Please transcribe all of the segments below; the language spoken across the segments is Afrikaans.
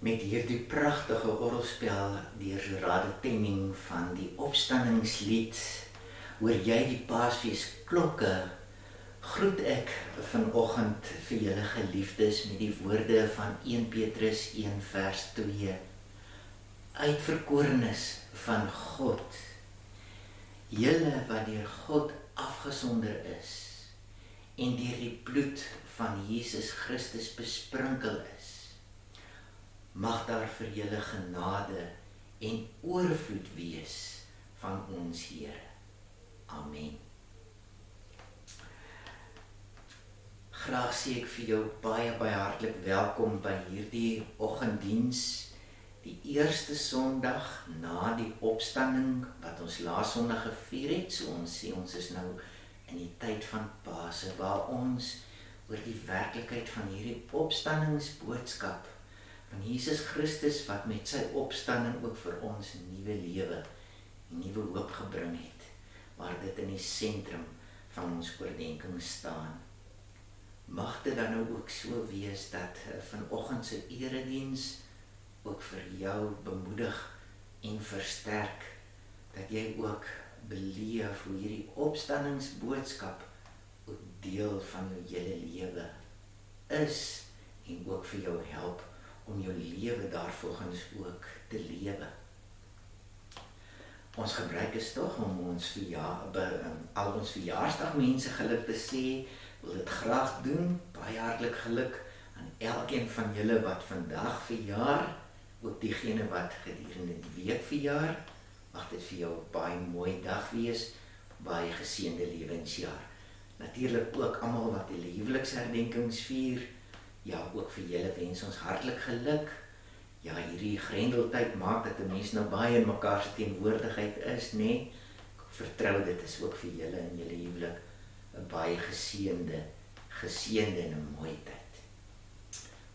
met hierdie pragtige orgelspel deur Gerard Temming van die opstanningslied hoor jy die Paasfees klokke, groet ek vanoggend vir julle geliefdes met die woorde van 1 Petrus 1 vers 2. Uitverkorenes van God, julle wat deur God afgesonder is en deur die bloed van Jesus Christus besprinkel is, mag daar vir julle genade en oorvloed wees van ons Here. Amen. Graag sê ek vir jou baie hartlik welkom by hierdie oggenddiens, die eerste Sondag na die opstanding wat ons laas Sondag gevier het. So ons sê ons is nou in die tyd van Pasen, waar ons oor die werklikheid van hierdie opstandingsboodskap van Jesus Christus wat met sy opstanding ook vir ons 'n nuwe lewe, 'n nuwe hoop gebring het, waar dit in die sentrum van ons oordeenking staan. Mag dit dan nou ook so wees dat vanoggend se erediens ook vir jou bemoedig en versterk, dat jy ook beleef hoe hierdie opstandingsboodskap ook deel van jou hele lewe is en ook vir jou help om jou lewe daarvolgens ook te lewe. Ons gebruik is tog om al ons verjaarsdagmense geluk te sê, wil dit graag doen. Baie hartlik geluk aan elkeen van julle wat vandag verjaar, ook diegene wat gedurende die week verjaar. Mag dit vir jou 'n baie mooi dag wees, baie geseënde lewensjaar. Natuurlik ook almal wat hulle huweliksherdenkings vier, ja, ook vir julle wens ons hartlik geluk. Ja, hierdie grendeltyd maak dat 'n mens nou baie in mekaar se teenwoordigheid is, nê? Ek vertrou dit is ook vir julle in julle huwelik 'n baie geseënde en 'n mooi tyd.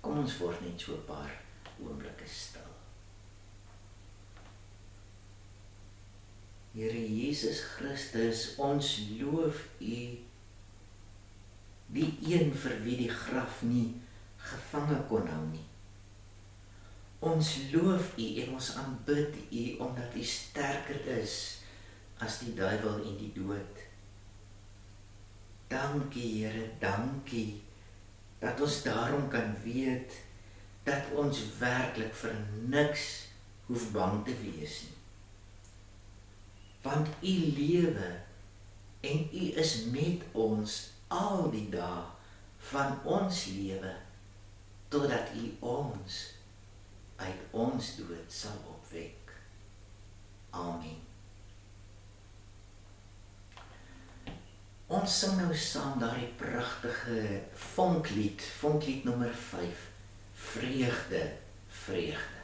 Kom ons word net so 'n paar oomblikke stil. Here Jesus Christus, ons loof U, die een vir wie die graf nie gevange kon hou nie. Ons loof U en ons aanbid U omdat U sterker is as die duiwel en die dood. Dankie Here, dankie dat ons daarom kan weet dat ons werklik vir niks hoef bang te wees nie. Want U lewe en U is met ons al die dae van ons lewe, totdat U ons uit ons dood sal opwek. Amen. Ons sing nou saam daardie pragtige vonklied nommer 5, Vreugde, vreugde.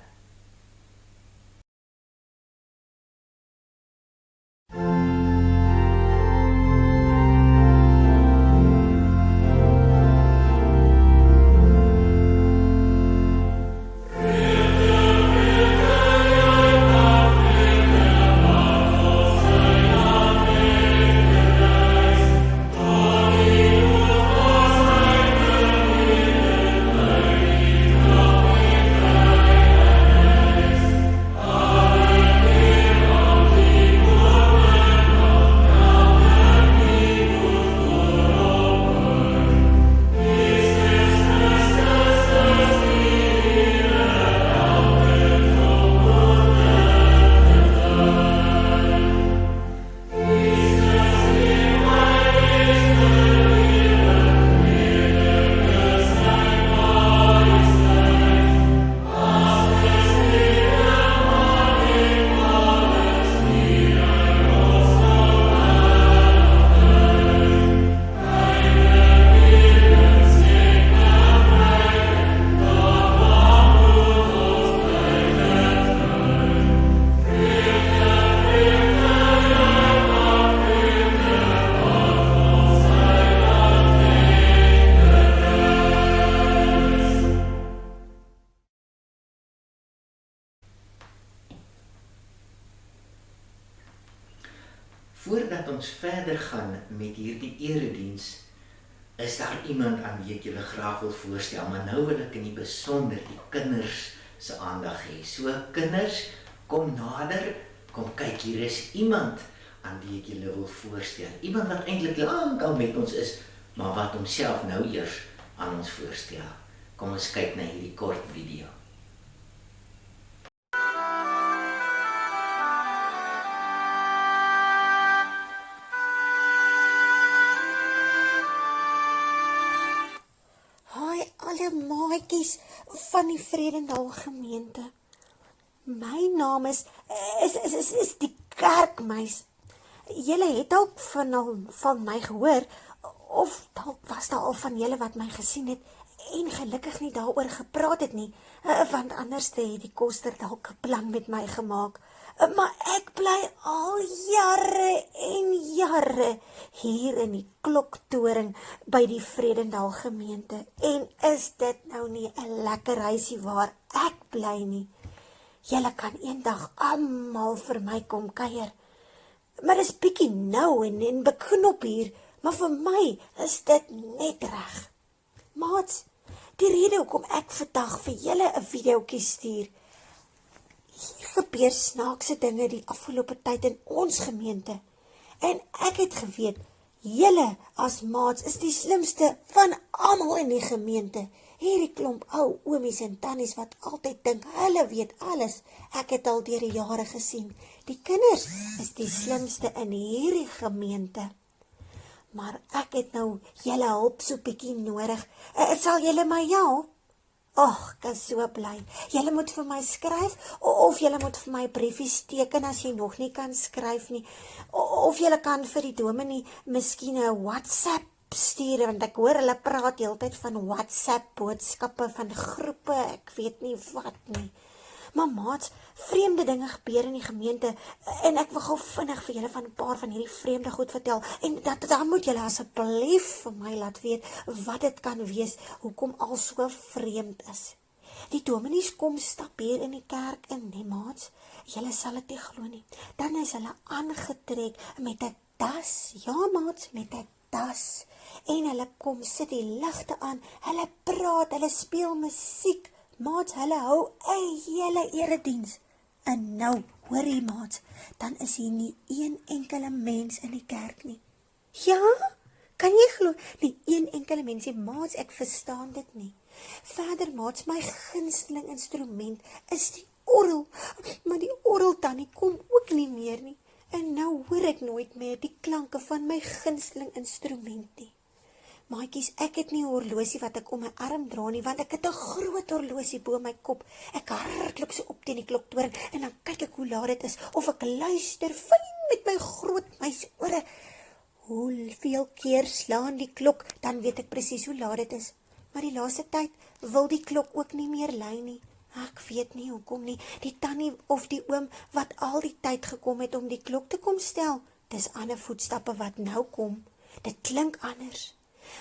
Voordat ons verder gaan met hierdie erediens, is daar iemand aan wie ek julle graag wil voorstel, maar nou wil ek in die besonder die kinders se aandag hê. So kinders, kom nader, kom kyk, hier is iemand aan wie ek julle wil voorstel. Iemand wat eintlik lankal met ons is, maar wat homself nou eers aan ons voorstel. Kom ons kyk na hierdie kort video. Hi alle maatjies van die Vredendal gemeente. My naam is die Kerkmeis. Julle het dalk van my gehoor, of dalk was daar al van julle wat my gesien het, en gelukkig nie daaroor gepraat het nie, want anders het die koster dalk 'n plan met my gemaak. Maar ek bly al jare en jare hier in die kloktoring by die Vredendal gemeente. En is dit nou nie 'n lekker huisie waar ek bly nie? Julle kan eendag almal vir my kom kuier. Maar dis bietjie nou en beknop hier, maar vir my is dit net reg. Maats, die rede hoekom ek vandag vir julle 'n videoetjie stuur, hier gebeur snaakse dinge die afgelope tyd in ons gemeente. En ek het geweet, julle as maats is die slimste van almal in die gemeente. Hierdie klomp ou oomies en tannies wat altyd dink hulle weet alles. Ek het al deur die jare gesien. Die kinders is die slimste in hierdie gemeente. Maar ek het nou julle hulp so bietjie nodig. Sal julle my help? Ag, ek is so bly. Julle moet vir my skryf, of julle moet vir my briefies teken as jy nog nie kan skryf nie. Of julle kan vir die dominee miskien 'n WhatsApp stuur, want ek hoor hulle praat heeltyd van WhatsApp boodskappe, van groepe, ek weet nie wat nie. Maar maats, vreemde dinge gebeur in die gemeente, en ek wil gou vinnig vir julle van 'n paar van hierdie vreemde goed vertel, en dan moet julle asseblief vir my laat weet wat dit kan wees, hoekom al so vreemd is. Die dominees kom stap hier in die kerk in, nee maats, julle sal dit nie glo nie. Dan is hulle aangetrek met 'n tas, ja maats, met 'n tas, en hulle kom sit die ligte aan, hulle praat, hulle speel musiek, maats, hulle hou 'n hele erediens. En nou, hoorie maats, dan is hier nie een enkele mens in die kerk nie. Ja, kan jy glo, nie een enkele mens nie, maats, ek verstaan dit nie. Verder maats, my gunsteling instrument is die orgel, maar die orgel tannie kom ook nie meer nie. En nou hoor ek nooit meer die klanke van my gunsteling instrument nie. Maatjies, ek het nie 'n horlosie wat ek om my arm dra nie, want ek het 'n groot horlosie bo my kop. Ek hardloop so op teen die kloktoring, en dan kyk ek hoe laat dit is, of ek luister fyn met my groot muisore. Hoeveel keer slaan die klok, dan weet ek presies hoe laat dit is. Maar die laaste tyd wil die klok ook nie meer lui nie. Ek weet nie hoekom nie. Die tannie of die oom wat al die tyd gekom het om die klok te kom stel, dis ander voetstappe wat nou kom. Dit klink anders.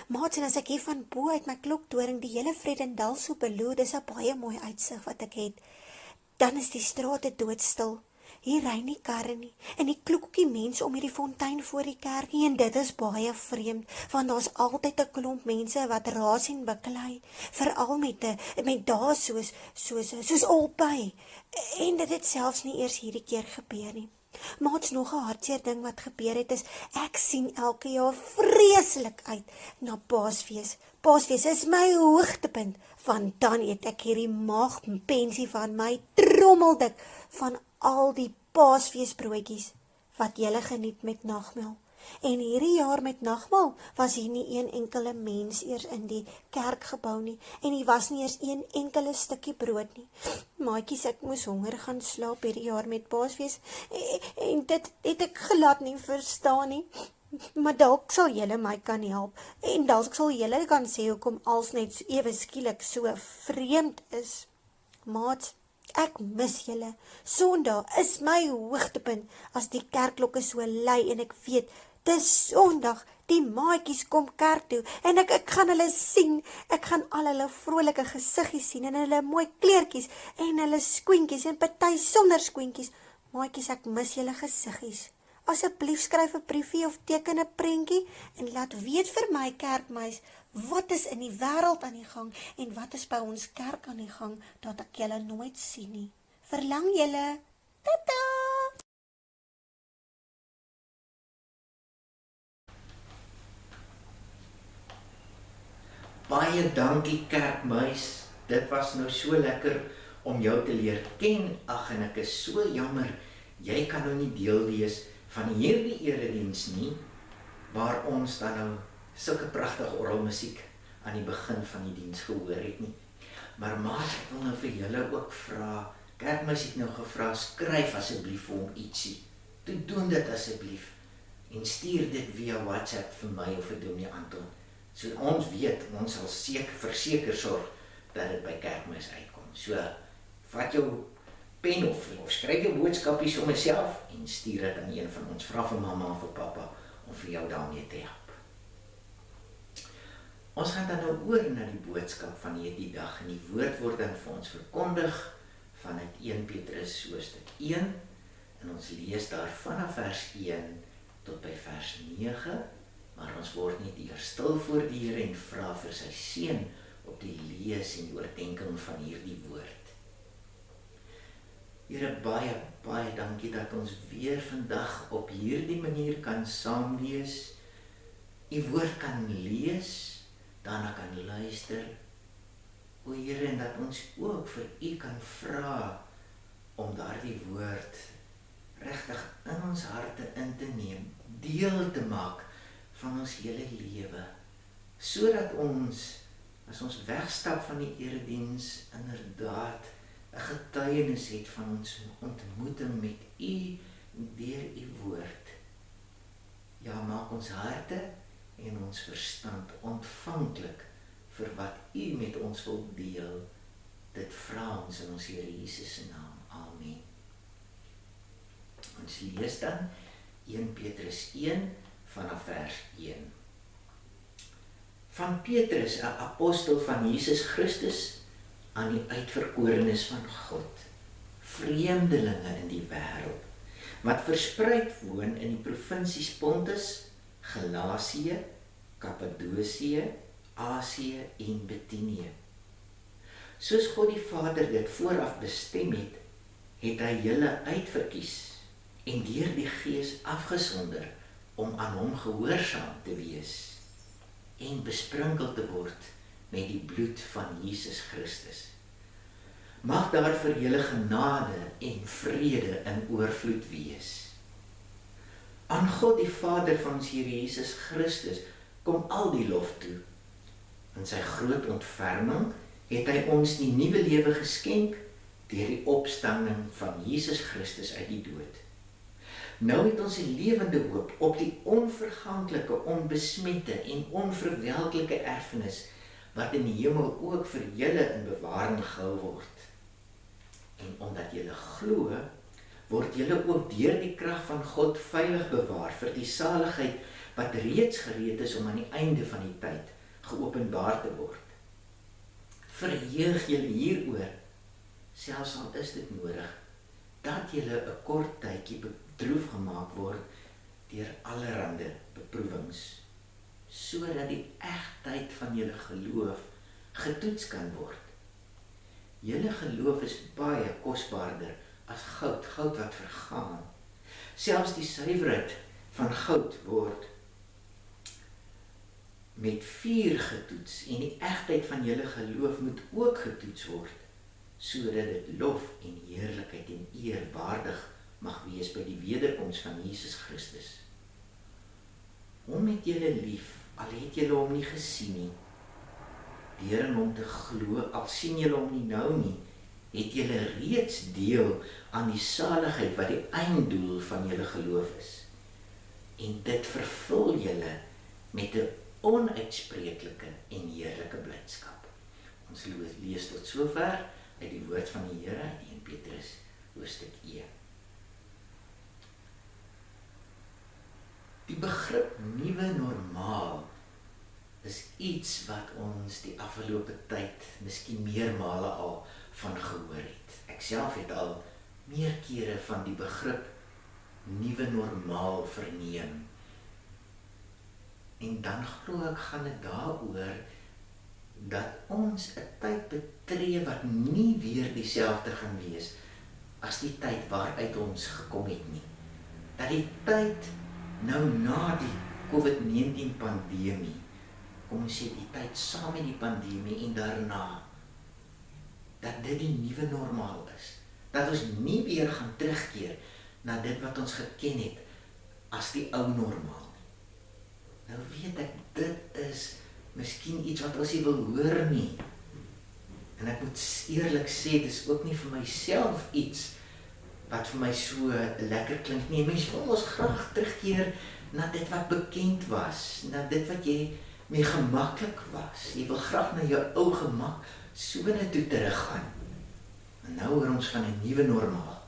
Maats, en as ek hier van bo uit my kloktoring die hele Vredendal so beloer, dis 'n baie mooi uitsig wat ek het, dan is die strate doodstil. Hier ry nie karre nie, en die klokkie mense om hierdie fontein voor die kerk nie, en dit is baie vreemd, want daar's altyd 'n klomp mense wat raas en beklei, veral met dae soos albei, en dit het selfs nie eers hierdie keer gebeur nie. Maats, nog 'n hartseer ding wat gebeur het is, ek sien elke jaar vreeslik uit na Paasfees. Paasfees is my hoogtepunt, want dan eet ek hierdie maagpensie van my trommeldik van al die Paasfeesbroodjies wat julle geniet met nagmaal. En hierdie jaar met nagmaal was hier nie een enkele mens eers in die kerkgebou nie, en hier was nie eers een enkele stukkie brood nie. Maatjies, ek moes honger gaan slaap hierdie jaar met Paasfees, en dit het ek glad nie verstaan nie. Maar dalk sal julle my kan help, en dalk sal julle kan sê hoekom als net ewe skielik so vreemd is. Maats, ek mis julle. Sondag is my hoogtepunt as die kerkklokke so lui, en ek weet, dis Sondag, die maatjies kom kerk toe, en ek gaan hulle sien, ek gaan al hulle vrolike gesiggies sien, en hulle mooi kleertjies, en hulle skoentjies, en party sonder skoentjies. Maatjies, ek mis julle gesiggies. Asseblief skryf 'n briefie of teken 'n prentjie, en laat weet vir my Kerkmeis, wat is in die wêreld aan die gang en wat is by ons kerk aan die gang, dat ek julle nooit sien nie. Verlang julle. Tata! Baie dankie kerkmuis, dit was nou so lekker om jou te leer ken. Ag, en ek is so jammer, jy kan nou nie deel wees van hierdie erediens nie, waar ons dan nou sulke pragtige orgelmusiek aan die begin van die diens gehoor het nie. Maar maat, ek wil nou vir julle ook vra, kerkmuis het nou gevra, skryf asseblief vir hom ietsie. Doen dit asseblief en stuur dit via WhatsApp vir my of vir Dominee Anton. So ons weet, ons sal verseker sorg dat dit by kerkmuis uitkom. So, vat jou pen of skryf jou boodskapie sommer self en stuur dit aan een van ons. Vra vir mamma of vir pappa om vir jou daarmee te help. Ons gaan dan nou oor na die boodskap van hierdie dag en die woord word dan vir ons verkondig vanuit 1 Petrus hoofstuk 1 en ons lees daar vanaf vers 1 tot by vers 9. Maar ons word net eers stil voor die Here en vra vir sy seën op die lees en die oordeenking van hierdie woord. Here, baie, baie dankie dat ons weer vandag op hierdie manier kan saam lees, u woord kan lees, daarna kan luister. O Here, en dat ons ook vir u kan vra om daardie woord regtig in ons harte in te neem, deel te maak van ons hele lewe, sodat ons, as ons wegstap van die erediens, inderdaad 'n getuienis het van ons ontmoeting met u deur u woord. Ja, maak ons harte en ons verstand ontvanklik vir wat u met ons wil deel. Dit vra ons in ons Here Jesus se naam. Amen. Ons lees dan 1 Petrus 1 vanaf vers 1. Van Petrus, 'n apostel van Jesus Christus, aan die uitverkorenes van God, vreemdelinge in die wêreld, wat verspreid woon in die provinsies Pontus, Galasië, Kappadosië, Asië en Bitinië. Soos God die Vader dit vooraf bestem het, het hy julle uitverkies en deur die Gees afgesonder om aan hom gehoorsaam te wees en besprinkel te word met die bloed van Jesus Christus. Mag daar vir julle genade en vrede in oorvloed wees. Aan God die Vader van ons Here Jesus Christus kom al die lof toe. In sy groot ontferming het hy ons die nuwe lewe geskenk deur die opstanding van Jesus Christus uit die dood. Nou het ons 'n lewende hoop op die onverganklike, onbesmette en onverwelklike erfenis wat in die hemel ook vir julle in bewaring gehou word. En omdat julle glo, word julle ook deur die krag van God veilig bewaar vir die saligheid wat reeds gereed is om aan die einde van die tyd geopenbaar te word. Verheug julle hieroor, selfs al is dit nodig, dat julle 'n kort tydjie bedroef gemaak word deur allerhande beproewings, sodat die egtheid van julle geloof getoets kan word. Julle geloof is baie kosbaarder as goud wat vergaan. Selfs die suiwerheid van goud word met vuur getoets en die egtheid van julle geloof moet ook getoets word, sodat dit lof en heerlikheid en eer waardig mag wees by die wederkoms van Jesus Christus. Hom het julle lief, al het julle hom nie gesien nie. Deur in hom te glo, al sien julle hom nie nou nie, het julle reeds deel aan die saligheid wat die einddoel van julle geloof is. En dit vervul julle met 'n onuitspreeklike en heerlike blydskap. Ons lees tot sover uit die woord van die Here uit 1 Petrus hoofstuk 1. Die begrip nuwe normaal is iets wat ons die afgelope tyd miskien meermale al van gehoor het. Ek self het al meer kere van die begrip nuwe normaal verneem. En dan glo ek gaan dit daaroor dat ons 'n tyd betree wat nie weer dieselfde gaan wees as die tyd waaruit ons gekom het nie. Dat die tyd nou na die COVID-19 pandemie, kom ons sê die tyd saam met die pandemie en daarna, dat dit die nuwe normaal is. Dat ons nie weer gaan terugkeer na dit wat ons geken het as die ou normaal nie. Nou weet ek, dit is miskien iets wat ons nie wil hoor nie. En ek moet eerlik sê, dis ook nie vir myself iets wat vir my so lekker klink nie. Mens wil ons graag terugkeer na dit wat bekend was, na dit wat jy mee gemaklik was. Jy wil graag na jou ou gemak sone toe teruggaan. En nou hoor ons van 'n nuwe normaal.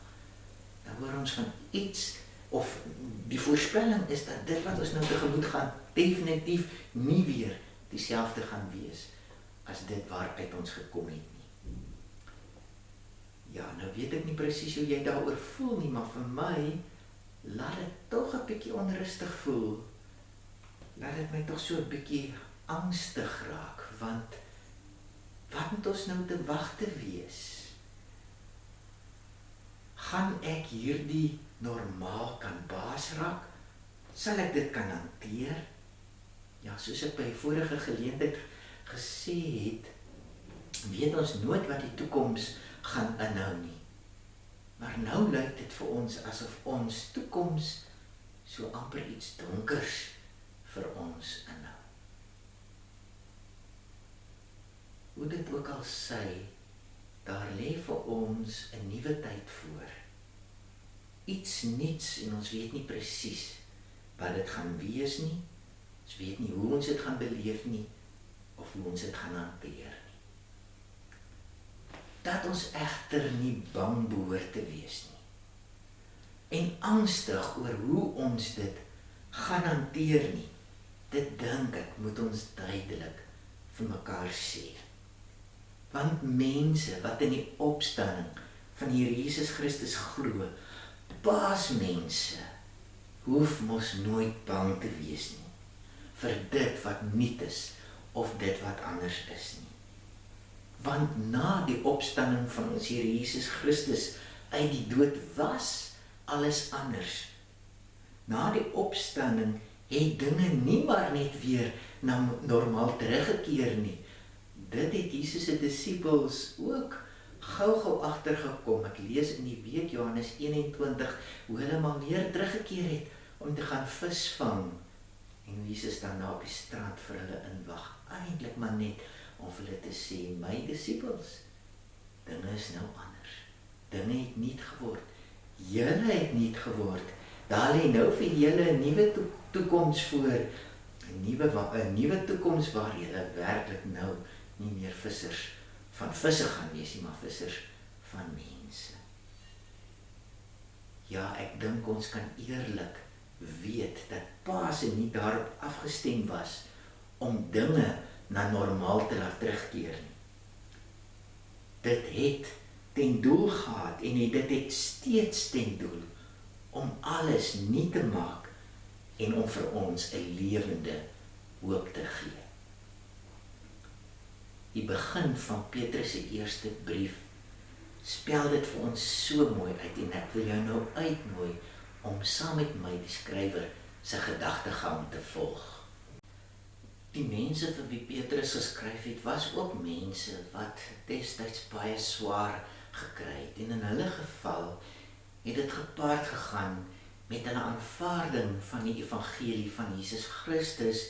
Nou hoor ons van iets, of die voorspelling is dat dit wat ons nou tegemoet gaan, definitief nie weer dieselfde gaan wees as dit waaruit ons gekom het nie. Ja, nou weet ek nie presies hoe jy daaroor voel nie, maar vir my laat dit tog 'n bietjie onrustig voel. Laat dit my tog so 'n bietjie angstig raak, want wat moet ons nou te wagte wees? Gaan ek hierdie normaal kan baas raak? Sal ek dit kan hanteer? Ja, soos ek by vorige geleentheid gesê het, weet ons nooit wat die toekoms gaan inhou nie. Maar nou lyk dit vir ons asof ons toekoms so amper iets donkers vir ons inhou. Hoe dit ook al sy, daar lê vir ons 'n nuwe tyd voor. Iets niets en ons weet nie presies wat dit gaan wees nie. Ons weet nie hoe ons dit gaan beleef nie, of hoe ons dit gaan hanteer nie. Dat ons egter nie bang behoort te wees nie. En angstig oor hoe ons dit gaan hanteer nie. Dit dink ek moet ons duidelik vir mekaar sê. Want mense wat in die opstanding van die Here Jesus Christus glo, paasmense, hoef mos nooit bang te wees nie vir dit wat nuut is of dit wat anders is nie. Want na die opstanding van ons Here Jesus Christus uit die dood was alles anders. Na die opstanding het dinge nie maar net weer na normaal teruggekeer nie. Dit het Jesus se disippels ook gou agtergekom. Ek lees in die week Johannes 21 hoe hulle maar weer teruggekeer het om te gaan visvang. En Jesus dan nou op die strand vir hulle inwag. Eintlik maar net om vir hulle te sê, my disippels, dinge is nou anders. Dinge het nuut geword. Julle het nuut geword. Daar lê nou vir julle 'n nuwe toekoms voor. 'n nuwe toekoms waar julle werklik nou nie meer vissers van visse gaan wees nie, maar vissers van mense. Ja, ek dink ons kan eerlik weet dat Pasen nie daarop afgestem was om dinge na normaal te laat terugkeer nie. Dit het ten doel gehad en dit het steeds ten doel om alles nuut te maak en om vir ons 'n lewende hoop te gee. Die begin van Petrus se eerste brief spel dit vir ons so mooi uit en ek wil jou nou uitnooi om saam met my die skrywer se gedagtegang te volg. Die mense vir wie Petrus geskryf het, was ook mense wat destyds baie swaar gekry het en in hulle geval het dit gepaard gegaan met hulle aanvaarding van die evangelie van Jesus Christus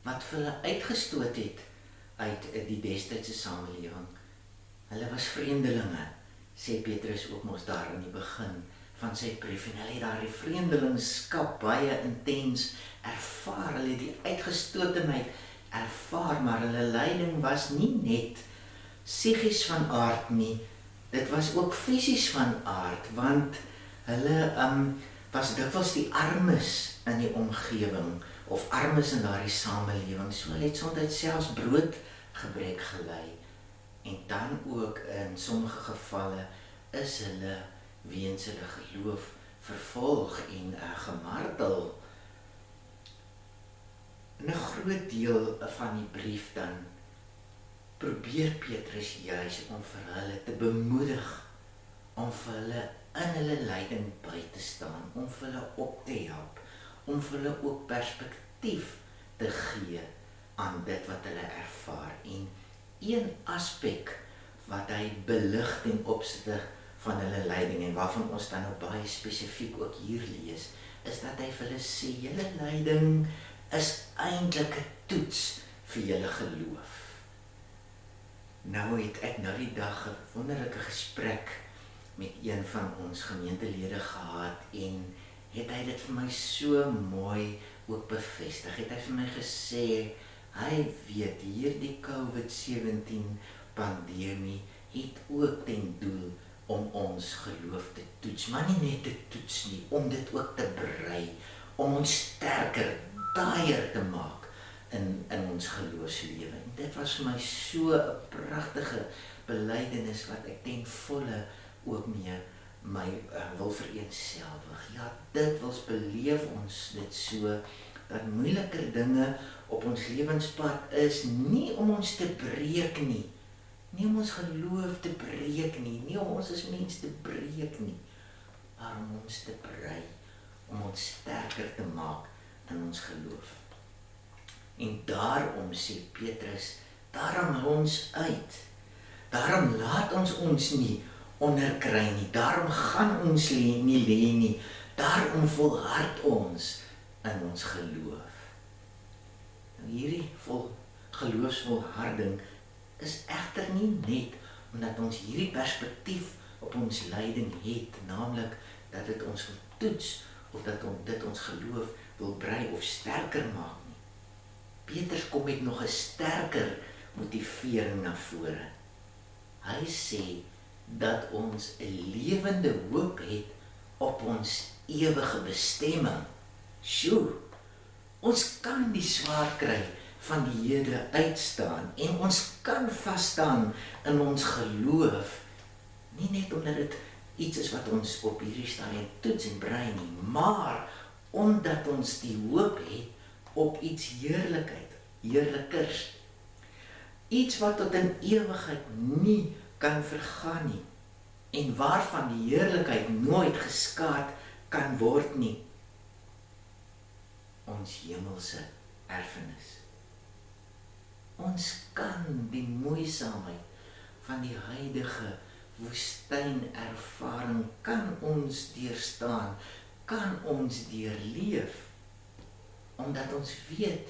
wat vir hulle uitgestoot het uit die destydse samelewing. Hulle was vreemdelinge, sê Petrus ook mos daar in die begin van sy brief, en hulle het daar die vreemdelingskap baie intens ervaar, hulle het die uitgestotenheid ervaar, maar hulle lyding was nie net psigies van aard nie, dit was ook fisies van aard, want hulle was dikwels die armes in die omgewing, of armes in daardie samelewing, so hulle het soms selfs broodgebrek gely, en dan ook in sommige gevalle is hulle weens hulle geloof vervolg en gemartel. In 'n groot deel van die brief dan probeer Petrus juis om vir hulle te bemoedig, om vir hulle in hulle lyding by te staan, om vir hulle op te help, om vir hulle ook perspektief te gee aan dit wat hulle ervaar. En een aspek wat hy belig ten opsigte van hulle lyding en waarvan ons dan nou baie spesifiek ook hier lees, is dat hy vir hulle sê, julle lyding is eintlik 'n toets vir julle geloof. Nou het ek nou die dag 'n wonderlike gesprek met een van ons gemeentelede gehad en het hy dit vir my so mooi ook bevestig. Het hy vir my gesê, hy weet hierdie COVID-19 pandemie het ook ten doel om ons geloof te toets, maar nie net te toets nie, om dit ook te brei, om ons sterker, taaier te maak in ons geloofslewe. En dit was vir my so 'n pragtige belydenis wat ek ten volle ook mee my wil vereenselwig. Ja, dit wils beleef ons dit so, dat moeiliker dinge op ons lewenspad is nie om ons te breek nie, nie om ons geloof te breek nie om ons as mens te breek nie, maar om ons te brei, om ons sterker te maak in ons geloof. En daarom sê Petrus, daarom hou ons uit, daarom laat ons nie onderkry nie, daarom gaan ons nie lê nie, daarom volhard ons in ons geloof. Nou hierdie geloofsvolharding is egter nie net omdat ons hierdie perspektief op ons lyding het, naamlik dat dit ons wil toets of dat dit ons geloof wil brei of sterker maak nie. Petrus kom met nog 'n sterker motivering na vore. Hy sê dat ons 'n lewende hoop het op ons ewige bestemming. Sjoe, ons kan die swaar kry van die hede uitstaan en ons kan vasstaan in ons geloof, nie net omdat dit iets is wat ons op hierdie stadium toets en brei nie, maar omdat ons die hoop het op iets heerlikers, iets wat tot in ewigheid nie kan vergaan nie en waarvan die heerlikheid nooit geskaad kan word nie, ons hemelse erfenis. Ons kan die moeisaamheid van die huidige woestynervaring kan ons deurstaan, kan ons deurleef, omdat ons weet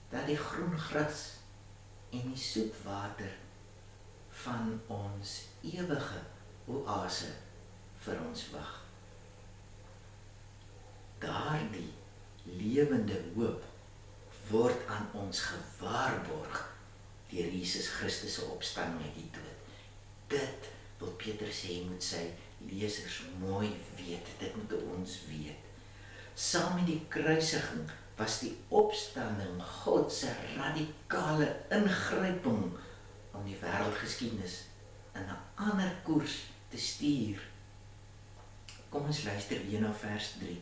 dat die groen gras en die soet water van ons ewige oase vir ons wag. Daardie lewende hoop word aan ons gewaarborg deur Jesus Christus se opstanding uit die dood. Dit wil Petrus sê moet sy lesers mooi weet, dit moet ons weet. Saam met die kruisiging was die opstanding God se radikale ingryping om die wêreldgeskiedenis in 'n ander koers te stuur. Kom ons luister weer na vers 3.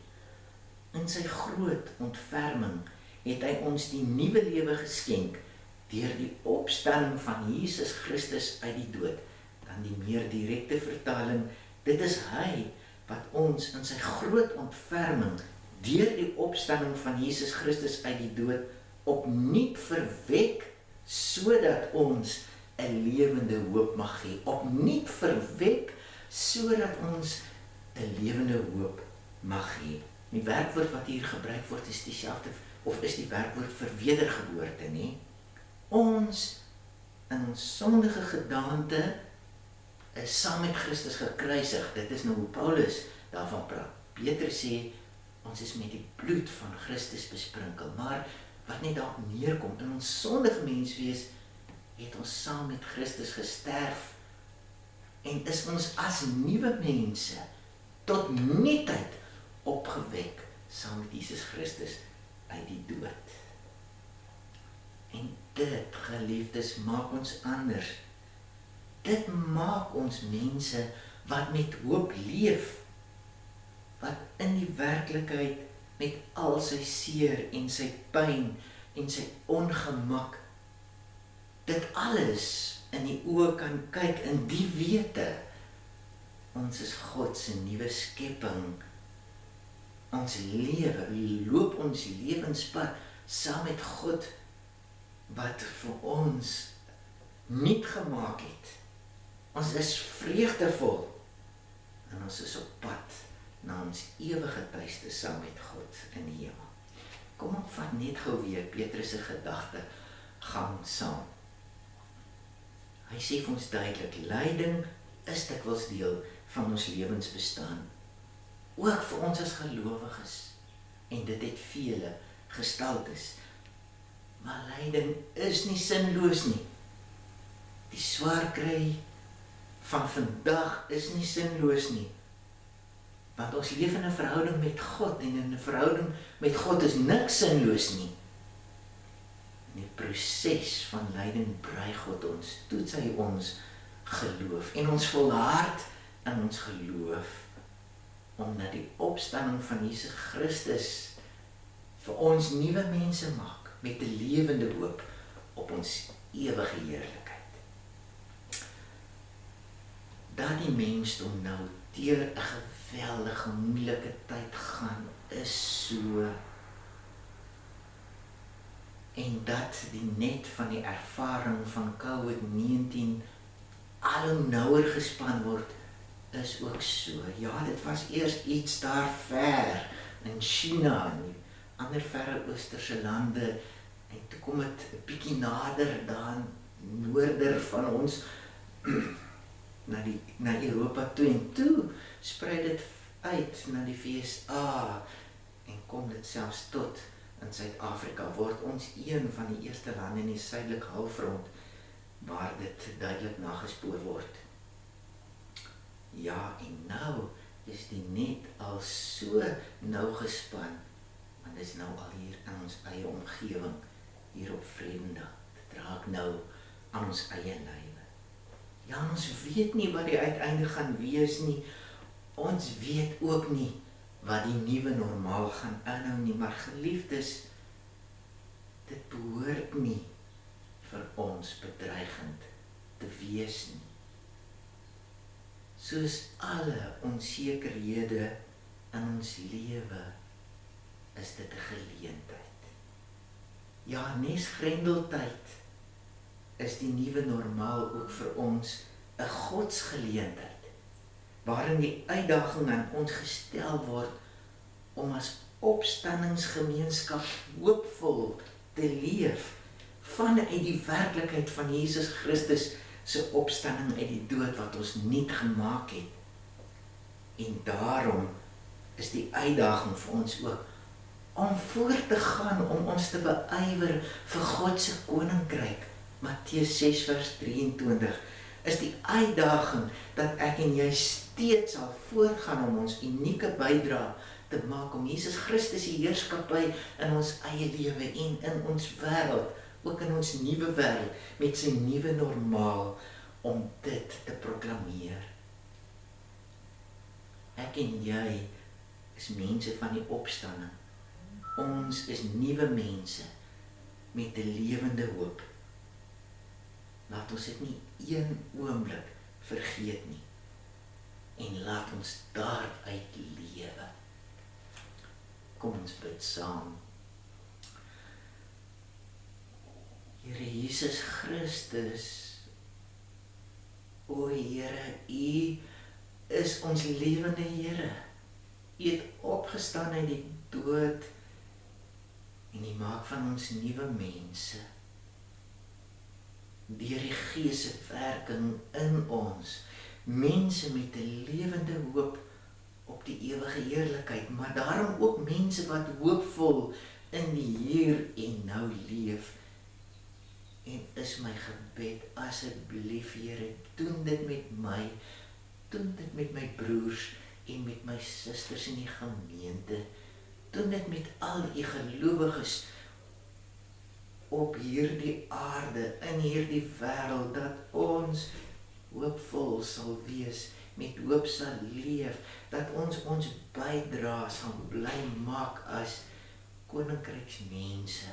In sy groot ontferming het hy ons die nuwe lewe geskenk deur die opstanding van Jesus Christus uit die dood. Dan die meer direkte vertaling, dit is hy wat ons in sy groot ontferming deur die opstanding van Jesus Christus uit die dood opnuut verwek, sodat ons 'n lewende hoop mag hê. Opnuut verwek, sodat ons 'n lewende hoop mag hê. Die werkwoord wat hier gebruik word is dieselfde, of is die werkwoord vir wedergeboorte, nie? Ons in ons sondige gedaante is saam met Christus gekruisig. Dit is nou hoe Paulus daarvan praat. Petrus sê, ons is met die bloed van Christus besprinkel, maar wat net daarop neerkom, in ons sondige menswees het ons saam met Christus gesterf en is ons as nuwe mense tot nuutheid opgewek saam met Jesus Christus uit die dood. En dit, geliefdes, maak ons anders. Dit maak ons mense wat met hoop leef, wat in die werklikheid met al sy seer en sy pyn en sy ongemak dit alles in die oë kan kyk in die wete. Ons is God se nuwe skepping. Ons lewe, loop ons lewenspad saam met God wat vir ons nuut gemaak het. Ons is vreugdevol en ons is op pad na ons ewige tuiste saam met God in die hemel. Kom ek vat net gou weer Petrus se gedagte gang saam. Hy sê vir ons duidelik, lyding is dikwels deel van ons lewensbestaan. Ook vir ons as gelowiges. En dit het vele gestaltes. Maar lyding is nie sinloos nie. Die swaar kry van vandag is nie sinloos nie. Want ons leef in 'n verhouding met God en in 'n verhouding met God is niks sinloos nie. In die proses van lyding brei God ons, toets hy ons geloof en ons volhard in ons geloof omdat die opstanding van Jesus Christus vir ons nuwe mense maak met 'n lewende hoop op ons ewige heerlikheid. Dat die mensdom nou deur 'n geweldige moeilike tyd gaan is so, en dat die net van die ervaring van COVID-19 al hoe nouer gespan word, is ook so. Ja, dit was eers iets daar ver in China en die ander verre oosterse lande, en toe kom het 'n bietjie nader daar noorder van ons na Europa toe, en toe sprei dit uit na die VSA en kom dit selfs tot in Suid-Afrika, word ons een van die eerste lande in die suidelike halfrond waar dit duidelik nagespoor word. Ja, en nou is die net al so nou gespan, want dit is nou al hier in ons eie omgewing, hier op Vredendal. Dit raak nou aan ons eie lywe. Ja, en ons weet nie wat die uiteinde gaan wees nie. Ons weet ook nie wat die nuwe normaal gaan inhou nie, maar geliefdes, dit behoort nie vir ons bedreigend te wees nie. Soos alle onsekerhede in ons lewe, is dit 'n geleentheid. Ja, nes grendeltyd is die nuwe normaal ook vir ons 'n godsgeleentheid, waarin die uitdaging aan ons gestel word om as opstandingsgemeenskap hoopvol te leef vanuit die werklikheid van Jesus Christus se opstanding uit die dood wat ons nuut gemaak het. En daarom is die uitdaging vir ons ook om voort te gaan, om ons te beywer vir God se koninkryk. Matteus 6 vers 23 is die uitdaging dat ek en jy steeds sal voortgaan om ons unieke bydrae te maak om Jesus Christus se heerskappy in ons eie lewe en in ons wêreld, ook in ons nuwe wêreld met sy nuwe normaal, om dit te proklameer. Ek en jy is mense van die opstanding. Ons is nuwe mense met 'n lewende hoop. Laat ons dit nie een oomblik vergeet nie. En laat ons daaruit lewe. Kom ons bid saam. Here Jesus Christus, o Here, U is ons lewende Here. U het opgestaan uit die dood en U maak van ons nuwe mense. Deur die Gees se werking in ons, mense met 'n lewende hoop op die ewige heerlikheid, maar daarom ook mense wat hoopvol in die hier en nou leef. En is my gebed, asseblief Here, doen dit met my, doen dit met my broers en met my susters in die gemeente, doen dit met al U gelowiges op hierdie aarde, in hierdie wêreld, dat ons hoopvol sal wees, met hoop sal leef, dat ons bydra sal bly maak as koninkryksmense,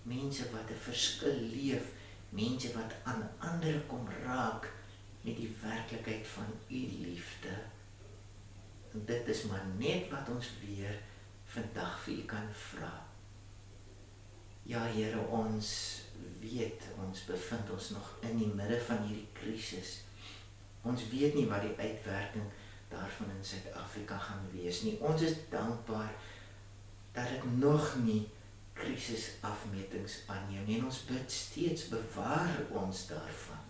mense wat 'n verskil leef mense wat aan ander kom raak met die werklikheid van u liefde. En dit is maar net wat ons weer vandag vir u kan vra. Ja, Here, ons weet, ons bevind ons nog in die midde van hierdie krisis. Ons weet nie wat die uitwerking daarvan in Suid-Afrika gaan wees nie. Ons is dankbaar dat dit nog nie krisisafmetings aanneem nie. En ons bid steeds, bewaar ons daarvan.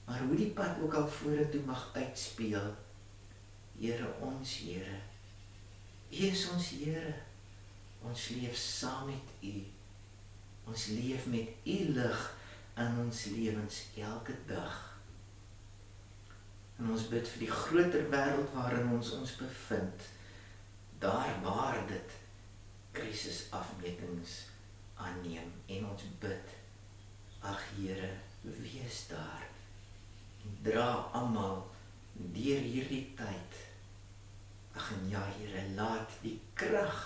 Maar hoe die pad ook al vorentoe mag uitspeel, Here, ons Here, U is ons Here. Ons leef saam met U. Ons leef met U lig in ons lewens elke dag. En ons bid vir die groter wêreld waarin ons bevind, daar waar dit krisisafmetings aanneem. En ons bid, ag Here, wees daar. En dra almal deur hierdie tyd. Ag en ja, Here, laat die krag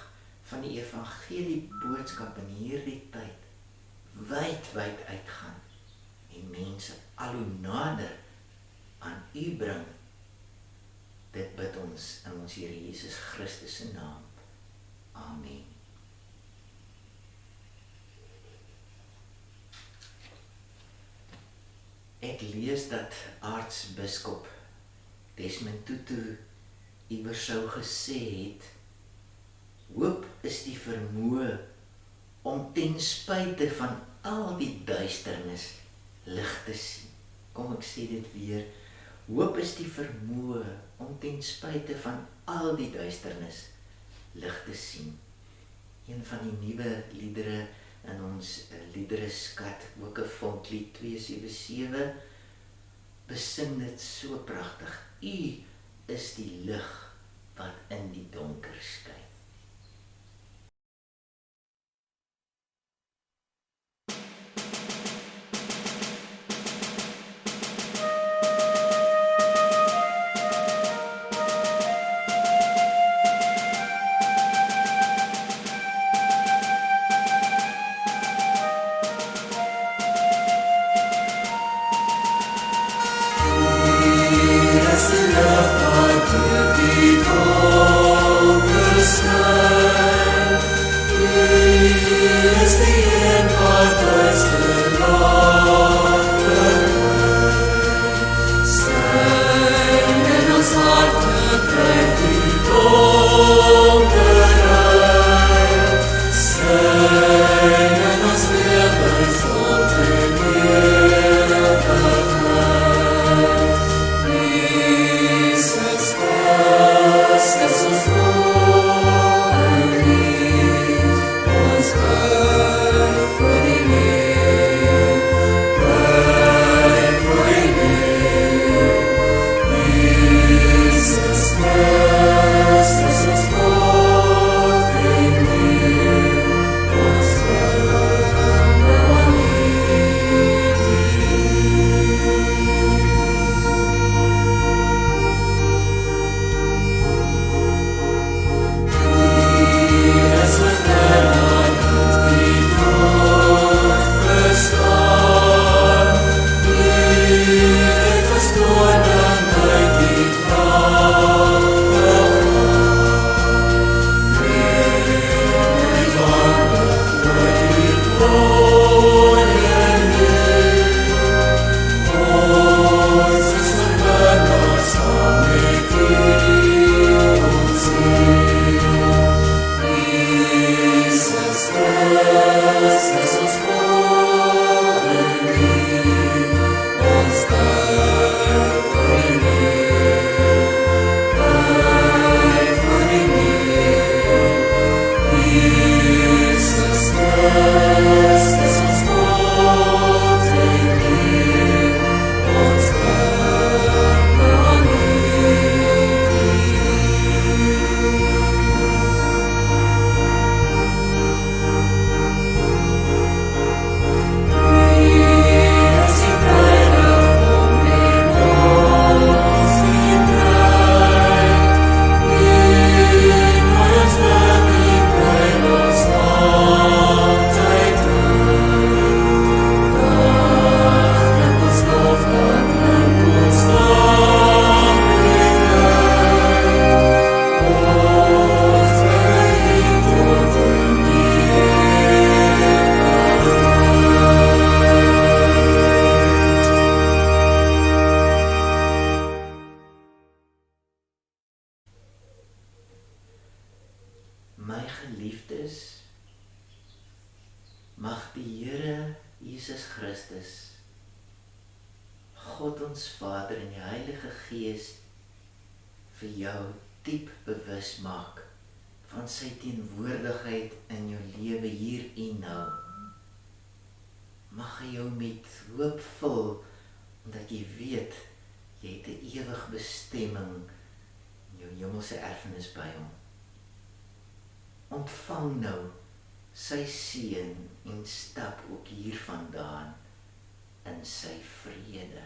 van die evangelie boodskap in hierdie tyd wyd uitgaan en mense al hoe nader aan U bring. Dit bid ons in ons Here Jesus Christus se naam. Amen. Ek lees dat aartsbiskop Desmond Tutu iewers sou gesê het, hoop is die vermoë om ten spyte van al die duisternis lig te sien. Kom ek sê dit weer, hoop is die vermoë om ten spyte van al die duisternis lig te sien. Een van die nuwe liedere in ons liedereskat, ook 'n vonklied 277, besing dit so pragtig. U is die lig wat in die donker skyn. Mag die Here Jesus Christus, God ons Vader en die Heilige Gees vir jou diep bewus maak van sy teenwoordigheid in jou lewe hier en nou. Mag hy jou met hoop vul, omdat jy weet, jy het 'n ewige bestemming in jou hemelse erfenis by hom. Ontvang nou sy seën en stap ook hier vandaan in sy vrede.